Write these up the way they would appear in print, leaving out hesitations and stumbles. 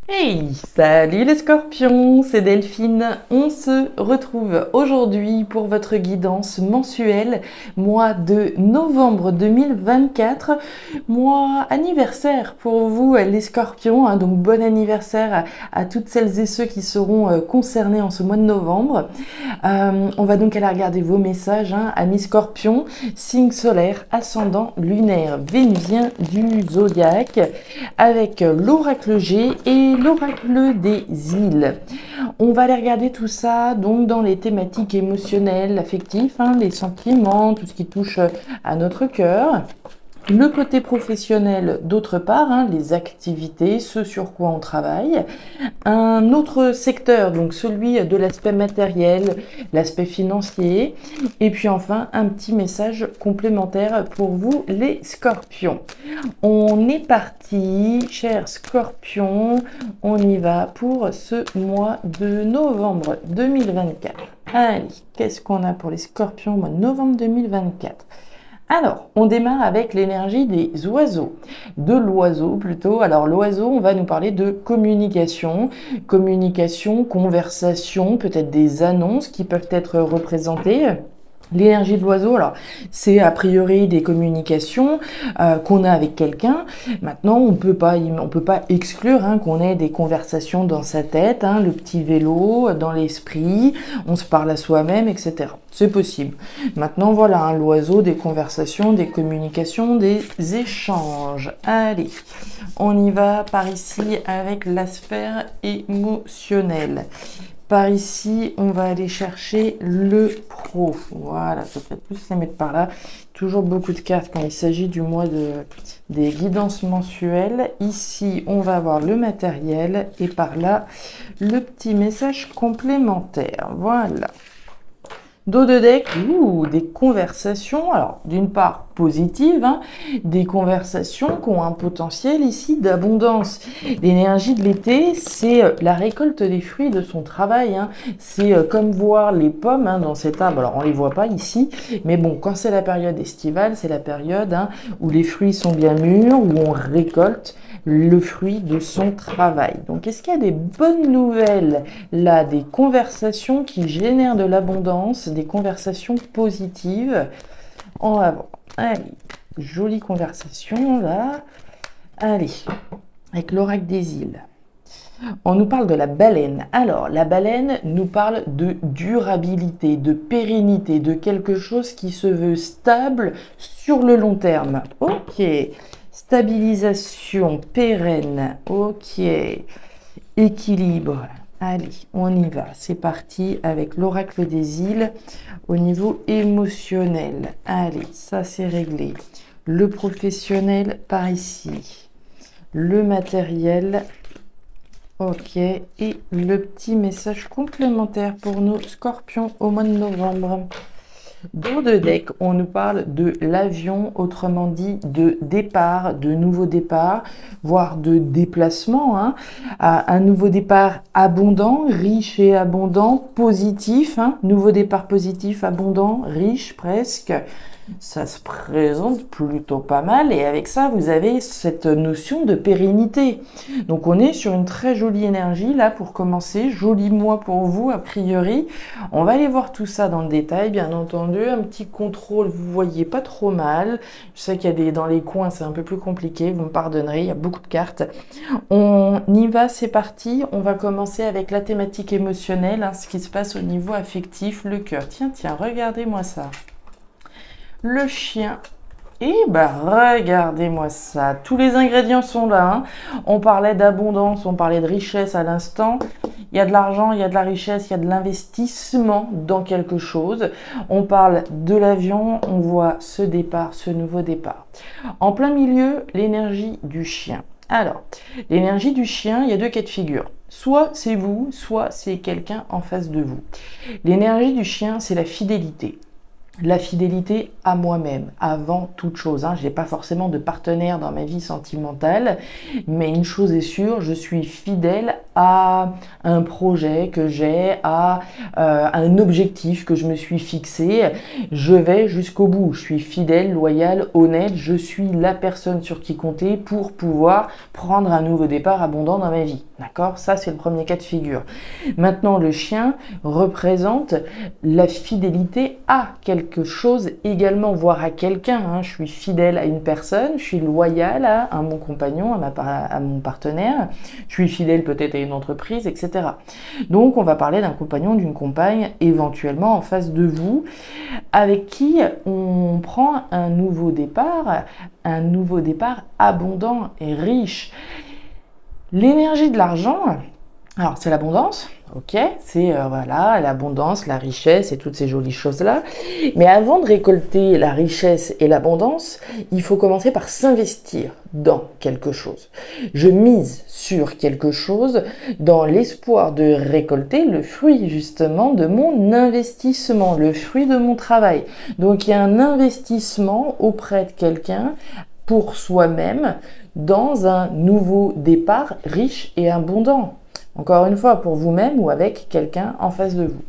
Hey, salut les scorpions, c'est Delphine. On se retrouve aujourd'hui pour votre guidance mensuelle, mois de novembre 2024, mois anniversaire pour vous les scorpions, hein, donc bon anniversaire à toutes celles et ceux qui seront concernés en ce mois de novembre. On va donc aller regarder vos messages, hein, amis scorpions, signe solaire, ascendant, lunaire, vénusien du zodiaque, avec l'oracle G et l'oracle des îles. On va aller regarder tout ça donc dans les thématiques émotionnelles, affectives, hein, les sentiments, tout ce qui touche à notre cœur. Le côté professionnel d'autre part, hein, les activités, ce sur quoi on travaille. Un autre secteur, donc celui de l'aspect matériel, l'aspect financier. Et puis enfin, un petit message complémentaire pour vous les scorpions. On est parti, chers scorpions, on y va pour ce mois de novembre 2024. Allez, qu'est-ce qu'on a pour les scorpions au mois de novembre 2024? Alors, on démarre avec l'énergie des oiseaux, de l'oiseau plutôt. Alors l'oiseau, on va nous parler de communication, conversation, peut-être des annonces qui peuvent être représentées. L'énergie de l'oiseau, alors c'est a priori des communications qu'on a avec quelqu'un. Maintenant, on peut pas exclure hein, qu'on ait des conversations dans sa tête, hein, le petit vélo dans l'esprit, on se parle à soi-même, etc. C'est possible. Maintenant, voilà, hein, l'oiseau, des conversations, des communications, des échanges. Allez, on y va par ici avec la sphère émotionnelle. Par ici, on va aller chercher le pro. Voilà, ça peut plus les mettre par là. Toujours beaucoup de cartes quand il s'agit du mois des guidances mensuelles. Ici, on va avoir le matériel et par là, le petit message complémentaire. Voilà. Dos de deck, des conversations, alors d'une part positives, hein, des conversations qui ont un potentiel ici d'abondance. L'énergie de l'été, c'est la récolte des fruits de son travail, hein. C'est comme voir les pommes hein, dans cet arbre, alors on les voit pas ici, mais bon, quand c'est la période estivale, c'est la période hein, où les fruits sont bien mûrs, où on récolte le fruit de son travail. Donc, est-ce qu'il y a des bonnes nouvelles là, des conversations qui génèrent de l'abondance, des conversations positives en avant? Allez, jolie conversation là. Allez, avec l'oracle des îles. On nous parle de la baleine. Alors, la baleine nous parle de durabilité, de pérennité, de quelque chose qui se veut stable sur le long terme. Ok. Stabilisation, pérenne, ok. Équilibre. Allez, on y va. C'est parti avec l'oracle des îles au niveau émotionnel. Allez, ça c'est réglé. Le professionnel par ici. Le matériel. Ok. Et le petit message complémentaire pour nos scorpions au mois de novembre. Dos de deck, on nous parle de l'avion, autrement dit de départ, de nouveau départ, voire de déplacement. Hein. Un nouveau départ abondant, riche et abondant, positif. Hein. Nouveau départ positif, abondant, riche presque. Ça se présente plutôt pas mal et avec ça vous avez cette notion de pérennité. Donc on est sur une très jolie énergie là pour commencer, joli mois pour vous a priori. On va aller voir tout ça dans le détail bien entendu, un petit contrôle vous voyez pas trop mal. Je sais qu'il y a dans les coins c'est un peu plus compliqué, vous me pardonnerez, il y a beaucoup de cartes. On y va, c'est parti, on va commencer avec la thématique émotionnelle, hein, ce qui se passe au niveau affectif, le cœur. Tiens, regardez-moi ça. Le chien. Et bah regardez-moi ça, tous les ingrédients sont là. Hein. On parlait d'abondance, on parlait de richesse à l'instant. Il y a de l'argent, il y a de la richesse, il y a de l'investissement dans quelque chose. On parle de l'avion, on voit ce départ, ce nouveau départ. En plein milieu, l'énergie du chien. Alors, l'énergie du chien, il y a deux cas de figure. Soit c'est vous, soit c'est quelqu'un en face de vous. L'énergie du chien, c'est la fidélité. La fidélité à moi-même, avant toute chose. Hein. Je n'ai pas forcément de partenaire dans ma vie sentimentale, mais une chose est sûre, je suis fidèle à un projet que j'ai, à un objectif que je me suis fixé, je vais jusqu'au bout. Je suis fidèle, loyal, honnête, je suis la personne sur qui compter pour pouvoir prendre un nouveau départ abondant dans ma vie. D'accord? Ça, c'est le premier cas de figure. Maintenant, le chien représente la fidélité à quelque chose également, voire à quelqu'un. Je suis fidèle à une personne, je suis loyal à mon compagnon, à mon partenaire, je suis fidèle peut-être à une entreprise, etc. Donc, on va parler d'un compagnon, d'une compagne, éventuellement en face de vous, avec qui on prend un nouveau départ abondant et riche. L'énergie de l'argent, alors c'est l'abondance, ok, c'est voilà, l'abondance, la richesse et toutes ces jolies choses-là. Mais avant de récolter la richesse et l'abondance, il faut commencer par s'investir dans quelque chose. Je mise sur quelque chose dans l'espoir de récolter le fruit justement de mon investissement, le fruit de mon travail. Donc il y a un investissement auprès de quelqu'un pour soi-même dans un nouveau départ riche et abondant. Encore une fois, pour vous-même ou avec quelqu'un en face de vous.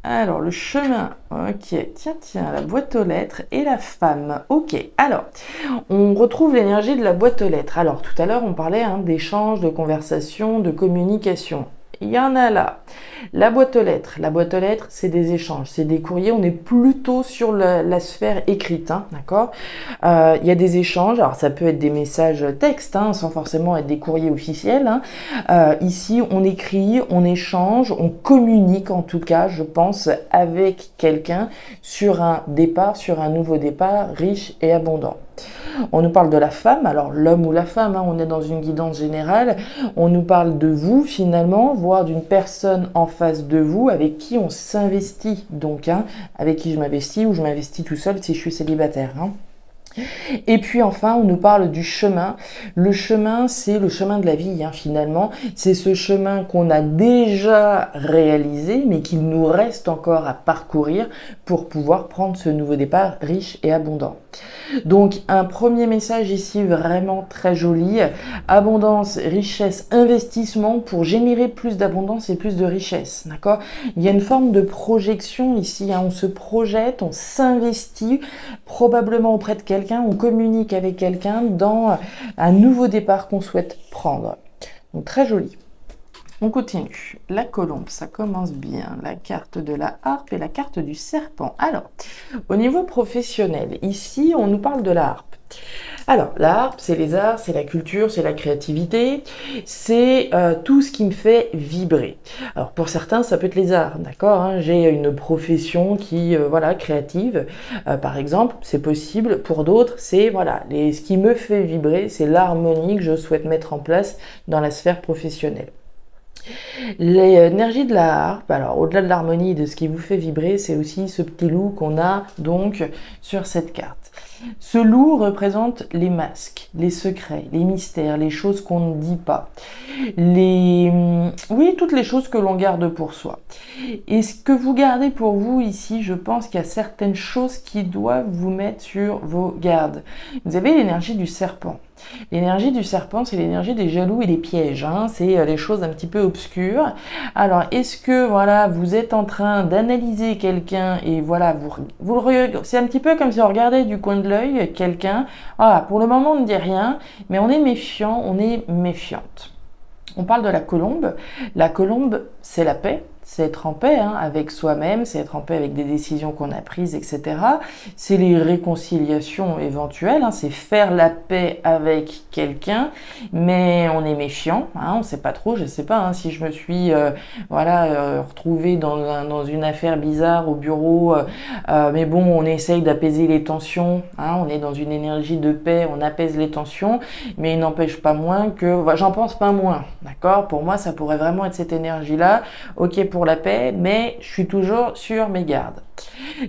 Alors, le chemin, ok, tiens, la boîte aux lettres et la femme, ok. Alors, on retrouve l'énergie de la boîte aux lettres. Alors, tout à l'heure, on parlait d'échange, de conversation, de communication. Il y en a là. La boîte aux lettres, c'est des échanges, c'est des courriers. On est plutôt sur la sphère écrite, d'accord. Il y a des échanges. Alors ça peut être des messages textes, sans forcément être des courriers officiels. Ici, on écrit, on échange, on communique en tout cas, je pense, avec quelqu'un sur un départ, sur un nouveau départ riche et abondant. On nous parle de la femme, alors l'homme ou la femme, on est dans une guidance générale. On nous parle de vous finalement, voire d'une personne en face de vous avec qui on s'investit. Donc, avec qui je m'investis ou je m'investis tout seul si je suis célibataire. Et puis enfin, on nous parle du chemin. Le chemin, c'est le chemin de la vie, finalement. C'est ce chemin qu'on a déjà réalisé, mais qu'il nous reste encore à parcourir pour pouvoir prendre ce nouveau départ riche et abondant. Donc, un premier message ici vraiment très joli. Abondance, richesse, investissement pour générer plus d'abondance et plus de richesse. D'accord? Il y a une forme de projection ici. On se projette, on s'investit probablement auprès de quelqu'un, on communique avec quelqu'un dans un nouveau départ qu'on souhaite prendre. Donc, très joli. On continue. La colombe, ça commence bien. La carte de la harpe et la carte du serpent. Alors, au niveau professionnel, ici, on nous parle de la harpe. Alors, la harpe, c'est les arts, c'est la culture, c'est la créativité, c'est tout ce qui me fait vibrer. Alors, pour certains, ça peut être les arts, d'accord, j'ai une profession qui, voilà, créative, par exemple, c'est possible. Pour d'autres, c'est, voilà, ce qui me fait vibrer, c'est l'harmonie que je souhaite mettre en place dans la sphère professionnelle. L'énergie de la harpe, alors au-delà de l'harmonie et de ce qui vous fait vibrer, c'est aussi ce petit loup qu'on a donc sur cette carte. Ce loup représente les masques, les secrets, les mystères, les choses qu'on ne dit pas, oui, toutes les choses que l'on garde pour soi. Et ce que vous gardez pour vous ici, je pense qu'il y a certaines choses qui doivent vous mettre sur vos gardes. Vous avez l'énergie du serpent. L'énergie du serpent, c'est l'énergie des jaloux et des pièges. C'est les choses un petit peu obscures. Alors, est-ce que voilà, vous êtes en train d'analyser quelqu'un et voilà, c'est un petit peu comme si on regardait du coin de l'œil quelqu'un. Voilà, pour le moment, on ne dit rien, mais on est méfiant, on est méfiante. On parle de la colombe. La colombe, c'est la paix. C'est être en paix avec soi-même, c'est être en paix avec des décisions qu'on a prises, etc. C'est les réconciliations éventuelles, c'est faire la paix avec quelqu'un, mais on est méfiant, on ne sait pas trop, je ne sais pas si je me suis retrouvée dans une affaire bizarre au bureau, mais bon, on essaye d'apaiser les tensions, on est dans une énergie de paix, on apaise les tensions, mais il n'empêche pas moins que, j'en pense pas moins, d'accord? Pour moi, ça pourrait vraiment être cette énergie-là, ok pour la paix, mais je suis toujours sur mes gardes.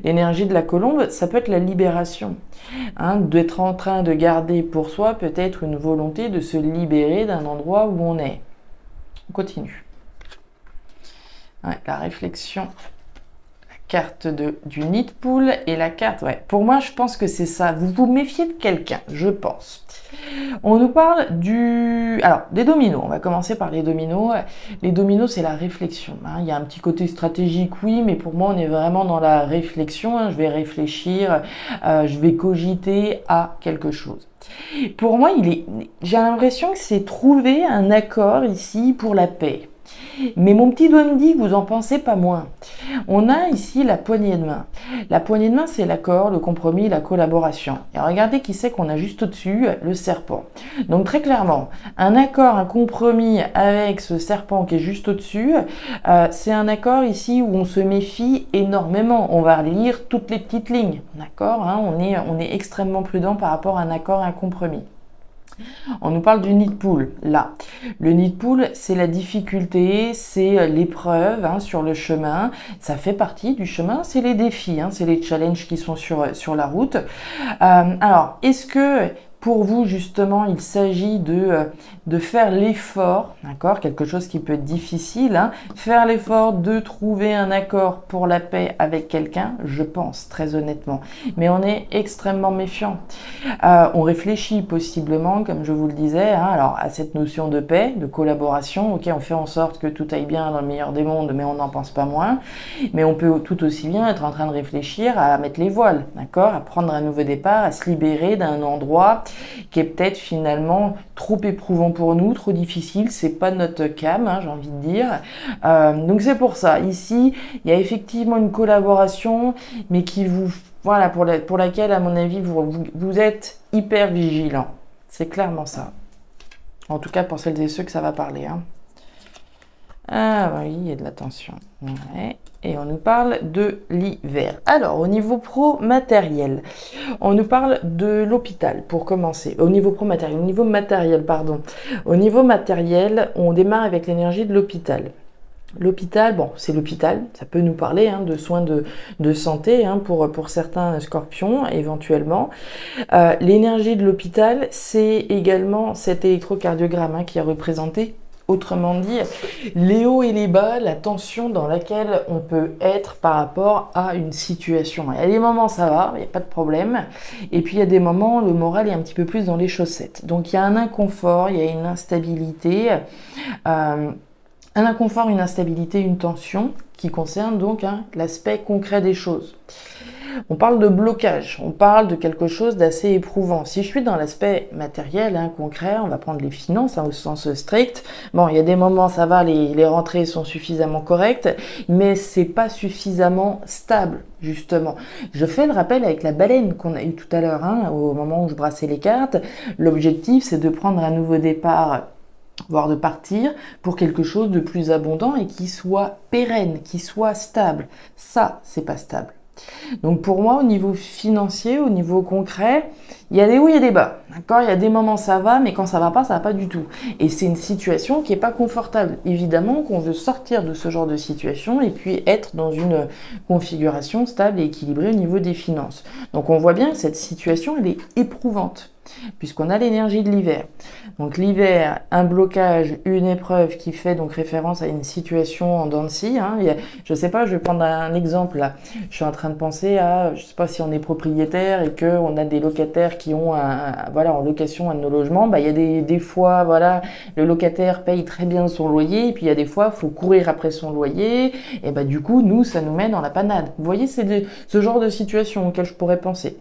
L'énergie de la colombe, ça peut être la libération, d'être en train de garder pour soi peut-être une volonté de se libérer d'un endroit où on est. On continue. La réflexion, la carte du nid de poule et la carte, ouais, pour moi, je pense que c'est ça. Vous vous méfiez de quelqu'un, je pense. On nous parle des dominos. On va commencer par les dominos. Les dominos, c'est la réflexion. Hein. Il y a un petit côté stratégique, oui, mais pour moi, on est vraiment dans la réflexion. Hein. Je vais réfléchir, je vais cogiter à quelque chose. Pour moi, j'ai l'impression que c'est trouver un accord ici pour la paix. Mais mon petit doigt me dit que vous en pensez pas moins. On a ici la poignée de main. La poignée de main, c'est l'accord, le compromis, la collaboration. Et regardez qui c'est qu'on a juste au-dessus, le serpent. Donc très clairement, un accord, un compromis avec ce serpent qui est juste au-dessus, c'est un accord ici où on se méfie énormément. On va lire toutes les petites lignes, d'accord, hein, on est extrêmement prudent par rapport à un accord, un compromis. On nous parle du nid de poule, là. Le nid de poule, c'est la difficulté, c'est l'épreuve hein, sur le chemin. Ça fait partie du chemin, c'est les défis, hein, c'est les challenges qui sont sur la route. Alors, est-ce que pour vous, justement, il s'agit de faire l'effort, d'accord, quelque chose qui peut être difficile, hein, faire l'effort de trouver un accord pour la paix avec quelqu'un, je pense, très honnêtement. Mais on est extrêmement méfiant. On réfléchit possiblement, comme je vous le disais, hein, alors à cette notion de paix, de collaboration. Ok, on fait en sorte que tout aille bien dans le meilleur des mondes, mais on n'en pense pas moins. Mais on peut tout aussi bien être en train de réfléchir à mettre les voiles, d'accord, à prendre un nouveau départ, à se libérer d'un endroit qui est peut-être finalement trop éprouvant pour nous, trop difficile, c'est pas notre cam, hein, j'ai envie de dire. Donc c'est pour ça, ici, il y a effectivement une collaboration, mais qui voilà, pour laquelle, à mon avis, vous êtes hyper vigilant. C'est clairement ça. En tout cas, pour celles et ceux que ça va parler. Hein. Ah oui, il y a de la tension. Ouais. Et on nous parle de l'hiver. Alors, au niveau pro-matériel, on nous parle de l'hôpital, pour commencer. Au niveau matériel, pardon. Au niveau matériel, on démarre avec l'énergie de l'hôpital. L'hôpital, bon, c'est l'hôpital, ça peut nous parler hein, de soins de santé hein, pour certains scorpions, éventuellement. L'énergie de l'hôpital, c'est également cet électrocardiogramme hein, qui est représenté. Autrement dit, les hauts et les bas, la tension dans laquelle on peut être par rapport à une situation. Il y a des moments, ça va, il n'y a pas de problème. Et puis, il y a des moments, le moral est un petit peu plus dans les chaussettes. Donc, il y a un inconfort, il y a une instabilité. Un inconfort, une instabilité, une tension qui concerne donc hein, l'aspect concret des choses. On parle de blocage, on parle de quelque chose d'assez éprouvant. Si je suis dans l'aspect matériel, hein, concret, on va prendre les finances hein, au sens strict. Bon, il y a des moments, ça va, les rentrées sont suffisamment correctes, mais c'est pas suffisamment stable, justement. Je fais le rappel avec la baleine qu'on a eu tout à l'heure, hein, au moment où je brassais les cartes. L'objectif, c'est de prendre un nouveau départ, voire de partir pour quelque chose de plus abondant et qui soit pérenne, qui soit stable. Ça, c'est pas stable. Donc pour moi, au niveau financier, au niveau concret, il y a des hauts, il y a des bas. D'accord, il y a des moments ça va, mais quand ça va pas du tout. Et c'est une situation qui est pas confortable. Évidemment qu'on veut sortir de ce genre de situation et puis être dans une configuration stable et équilibrée au niveau des finances. Donc on voit bien que cette situation, elle est éprouvante puisqu'on a l'énergie de l'hiver. Donc l'hiver, un blocage, une épreuve qui fait donc référence à une situation en dents de scie. Hein. Je sais pas, je vais prendre un exemple là. Je suis en train de penser à, je sais pas si on est propriétaire et que on a des locataires qui ont voilà, en location un de nos logements. Bah, il y a des fois, voilà, le locataire paye très bien son loyer et puis il y a des fois, il faut courir après son loyer et bah du coup, nous, ça nous met dans la panade. Vous voyez, c'est ce genre de situation auquel je pourrais penser.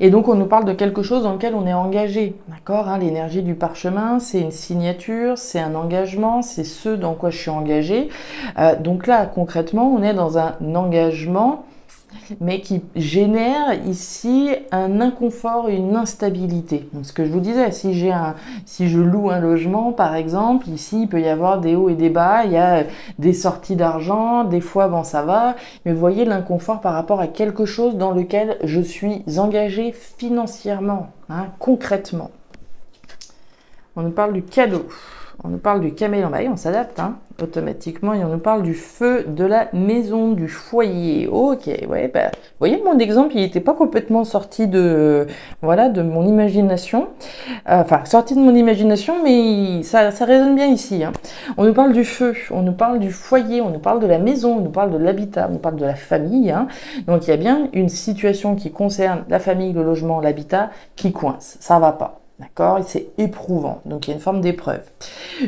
Et donc, on nous parle de quelque chose dans lequel on est engagé, d'accord, hein, l'énergie du parchemin, c'est une signature, c'est un engagement, c'est ce dans quoi je suis engagé. Donc là, concrètement, on est dans un engagement, mais qui génère ici un inconfort et une instabilité. Donc, ce que je vous disais, si je loue un logement, par exemple, ici, il peut y avoir des hauts et des bas, il y a des sorties d'argent, des fois, bon, ça va, mais vous voyez l'inconfort par rapport à quelque chose dans lequel je suis engagé financièrement, hein, concrètement. On nous parle du cadeau. On nous parle du caméléon. Bah oui, on s'adapte, hein, automatiquement. Et on nous parle du feu de la maison, du foyer. Ok, ouais, bah, vous voyez, mon exemple, il n'était pas complètement sorti de, voilà, de mon imagination. Enfin, sorti de mon imagination, mais ça résonne bien ici, hein. On nous parle du feu, on nous parle du foyer, on nous parle de la maison, on nous parle de l'habitat, on nous parle de la famille, hein. Donc, il y a bien une situation qui concerne la famille, le logement, l'habitat, qui coince. Ça va pas. D'accord, et c'est éprouvant, donc il y a une forme d'épreuve.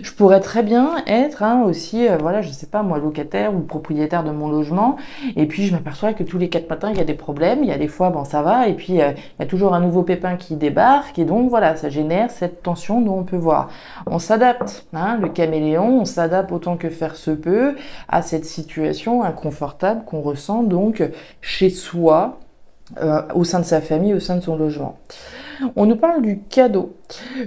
Je pourrais très bien être aussi, voilà, je sais pas moi, locataire ou propriétaire de mon logement, et puis je m'aperçois que tous les 4 matins il y a des problèmes, il y a des fois bon ça va, et puis il y a toujours un nouveau pépin qui débarque, et donc voilà, ça génère cette tension dont on peut voir. On s'adapte, hein, le caméléon, on s'adapte autant que faire se peut à cette situation inconfortable qu'on ressent donc chez soi, au sein de sa famille, au sein de son logement. On nous parle du cadeau.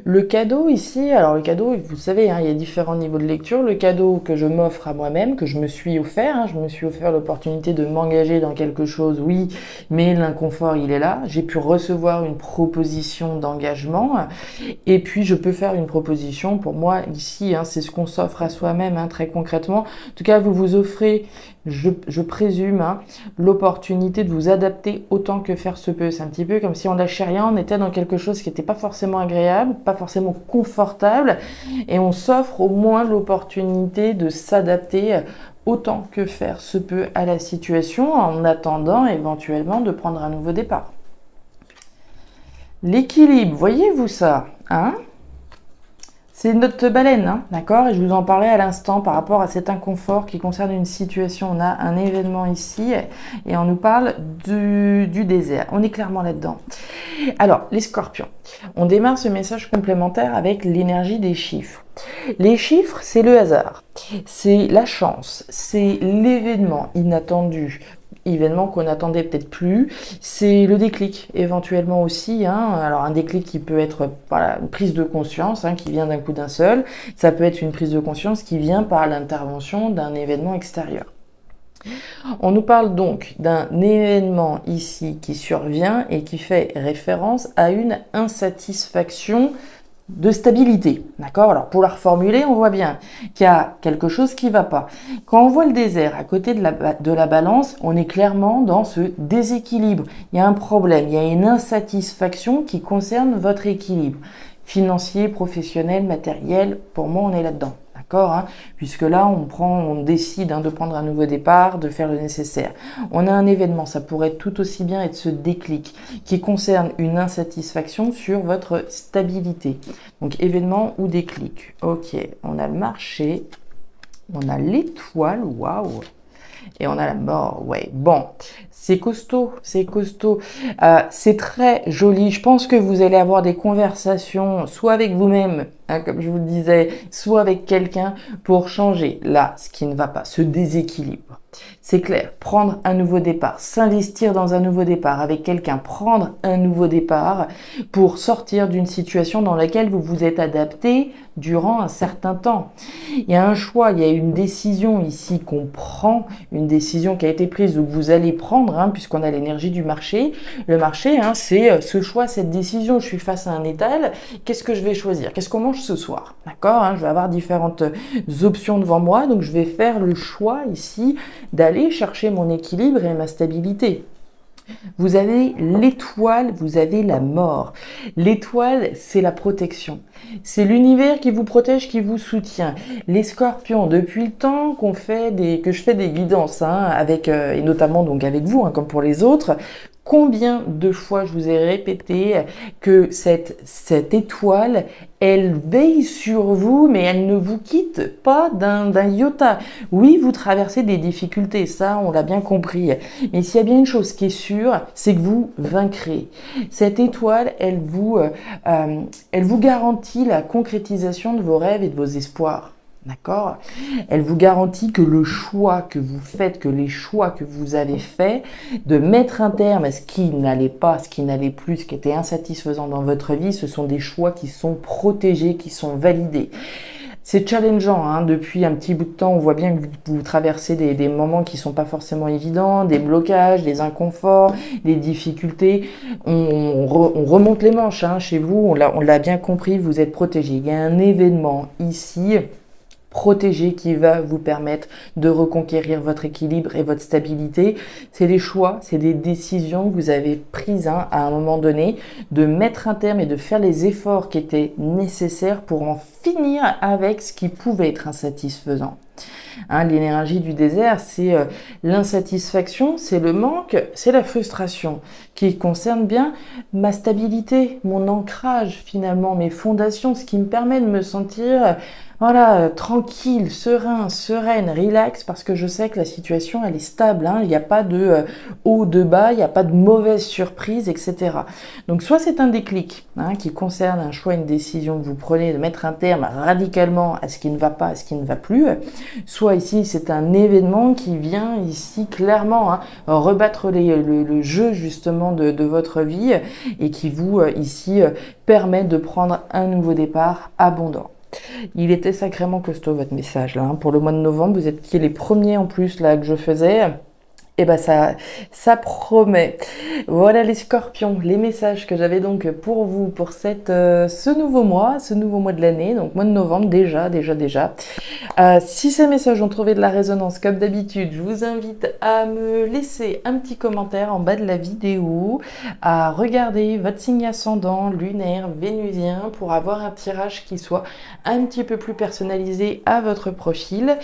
Le cadeau ici, alors le cadeau, vous savez, hein, il y a différents niveaux de lecture. Le cadeau que je m'offre à moi-même, que je me suis offert, hein, je me suis offert l'opportunité de m'engager dans quelque chose, oui, mais l'inconfort, il est là. J'ai pu recevoir une proposition d'engagement et puis je peux faire une proposition. Pour moi, ici, hein, c'est ce qu'on s'offre à soi-même, hein, très concrètement. En tout cas, vous vous offrez, je présume, hein, l'opportunité de vous adapter autant que faire se peut. C'est un petit peu comme si on lâchait rien, on était dans quelque chose qui n'était pas forcément agréable, pas forcément confortable, et on s'offre au moins l'opportunité de s'adapter autant que faire se peut à la situation, en attendant éventuellement de prendre un nouveau départ. L'équilibre, voyez-vous ça, hein? C'est notre baleine, hein, d'accord? Et je vous en parlais à l'instant par rapport à cet inconfort qui concerne une situation. On a un événement ici et on nous parle du désert. On est clairement là-dedans. Alors, les scorpions. On démarre ce message complémentaire avec l'énergie des chiffres. Les chiffres, c'est le hasard, c'est la chance, c'est l'événement inattendu. Événement qu'on n'attendait peut-être plus, c'est le déclic éventuellement aussi, hein. Alors un déclic qui peut être voilà, une prise de conscience, hein, qui vient d'un coup d'un seul, ça peut être une prise de conscience qui vient par l'intervention d'un événement extérieur. On nous parle donc d'un événement ici qui survient et qui fait référence à une insatisfaction de stabilité, d'accord? Alors pour la reformuler, on voit bien qu'il y a quelque chose qui ne va pas. Quand on voit le désert à côté de la balance, on est clairement dans ce déséquilibre. Il y a un problème, il y a une insatisfaction qui concerne votre équilibre financier, professionnel, matériel. Pour moi, on est là-dedans. D'accord, hein, puisque là, on décide de prendre un nouveau départ, de faire le nécessaire. On a un événement, ça pourrait tout aussi bien être ce déclic qui concerne une insatisfaction sur votre stabilité. Donc, événement ou déclic. Ok, on a le marché, on a l'étoile, waouh, et on a la mort, ouais. Bon, c'est costaud, c'est costaud. C'est très joli. Je pense que vous allez avoir des conversations, soit avec vous-même, hein, comme je vous le disais, soit avec quelqu'un pour changer là ce qui ne va pas, ce déséquilibre. C'est clair, prendre un nouveau départ, s'investir dans un nouveau départ avec quelqu'un, prendre un nouveau départ pour sortir d'une situation dans laquelle vous vous êtes adapté durant un certain temps. Il y a un choix, il y a une décision ici qu'on prend, une décision qui a été prise ou que vous allez prendre, hein, puisqu'on a l'énergie du marché. Le marché, hein, c'est ce choix, cette décision. Je suis face à un étal, qu'est-ce que je vais choisir? Qu'est-ce qu'on mange ce soir? D'accord, hein, je vais avoir différentes options devant moi, donc je vais faire le choix ici d'aller chercher mon équilibre et ma stabilité. Vous avez l'étoile, vous avez la mort. L'étoile, c'est la protection. C'est l'univers qui vous protège, qui vous soutient. Les scorpions, depuis le temps que je fais des guidances, hein, avec, et notamment donc avec vous, hein, comme pour les autres, combien de fois je vous ai répété que cette étoile, elle veille sur vous, mais elle ne vous quitte pas d'un iota. Oui, vous traversez des difficultés, ça, on l'a bien compris. Mais s'il y a bien une chose qui est sûre, c'est que vous vaincrez. Cette étoile, elle vous garantit la concrétisation de vos rêves et de vos espoirs. D'accord? Elle vous garantit que le choix que vous faites, que les choix que vous avez faits, de mettre un terme à ce qui n'allait pas, ce qui n'allait plus, ce qui était insatisfaisant dans votre vie, ce sont des choix qui sont protégés, qui sont validés. C'est challengeant, hein. Depuis un petit bout de temps, on voit bien que vous traversez des moments qui sont pas forcément évidents, des blocages, des inconforts, des difficultés. On remonte les manches, hein, chez vous, on l'a bien compris, vous êtes protégé. Il y a un événement ici protégé qui va vous permettre de reconquérir votre équilibre et votre stabilité. C'est des choix, c'est des décisions que vous avez prises, hein, à un moment donné, de mettre un terme et de faire les efforts qui étaient nécessaires pour en finir avec ce qui pouvait être insatisfaisant. Hein, l'énergie du désert, c'est l'insatisfaction, c'est le manque, c'est la frustration qui concerne bien ma stabilité, mon ancrage finalement, mes fondations, ce qui me permet de me sentir voilà, tranquille, serein, sereine, relax, parce que je sais que la situation, elle est stable, hein, il n'y a pas de haut, de bas, il n'y a pas de mauvaise surprise, etc. Donc soit c'est un déclic, hein, qui concerne un choix, une décision que vous prenez de mettre un terme radicalement à ce qui ne va pas, à ce qui ne va plus, soit ici c'est un événement qui vient ici clairement, hein, rebattre le jeu justement de votre vie et qui vous ici permet de prendre un nouveau départ abondant. Il était sacrément costaud votre message là, hein. Pour le mois de novembre, vous êtes les premiers en plus là que je faisais. Et ben ça promet. Voilà les scorpions, les messages que j'avais donc pour vous pour ce nouveau mois de l'année, donc mois de novembre déjà. Si ces messages ont trouvé de la résonance, comme d'habitude, je vous invite à me laisser un petit commentaire en bas de la vidéo, à regarder votre signe ascendant, lunaire, vénusien, pour avoir un tirage qui soit un petit peu plus personnalisé à votre profil.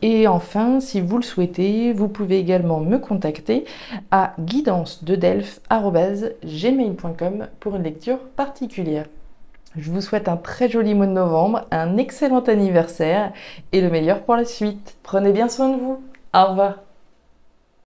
Et enfin, si vous le souhaitez, vous pouvez également me contacter à guidance-de-delphes@gmail.com pour une lecture particulière. Je vous souhaite un très joli mois de novembre, un excellent anniversaire et le meilleur pour la suite. Prenez bien soin de vous. Au revoir.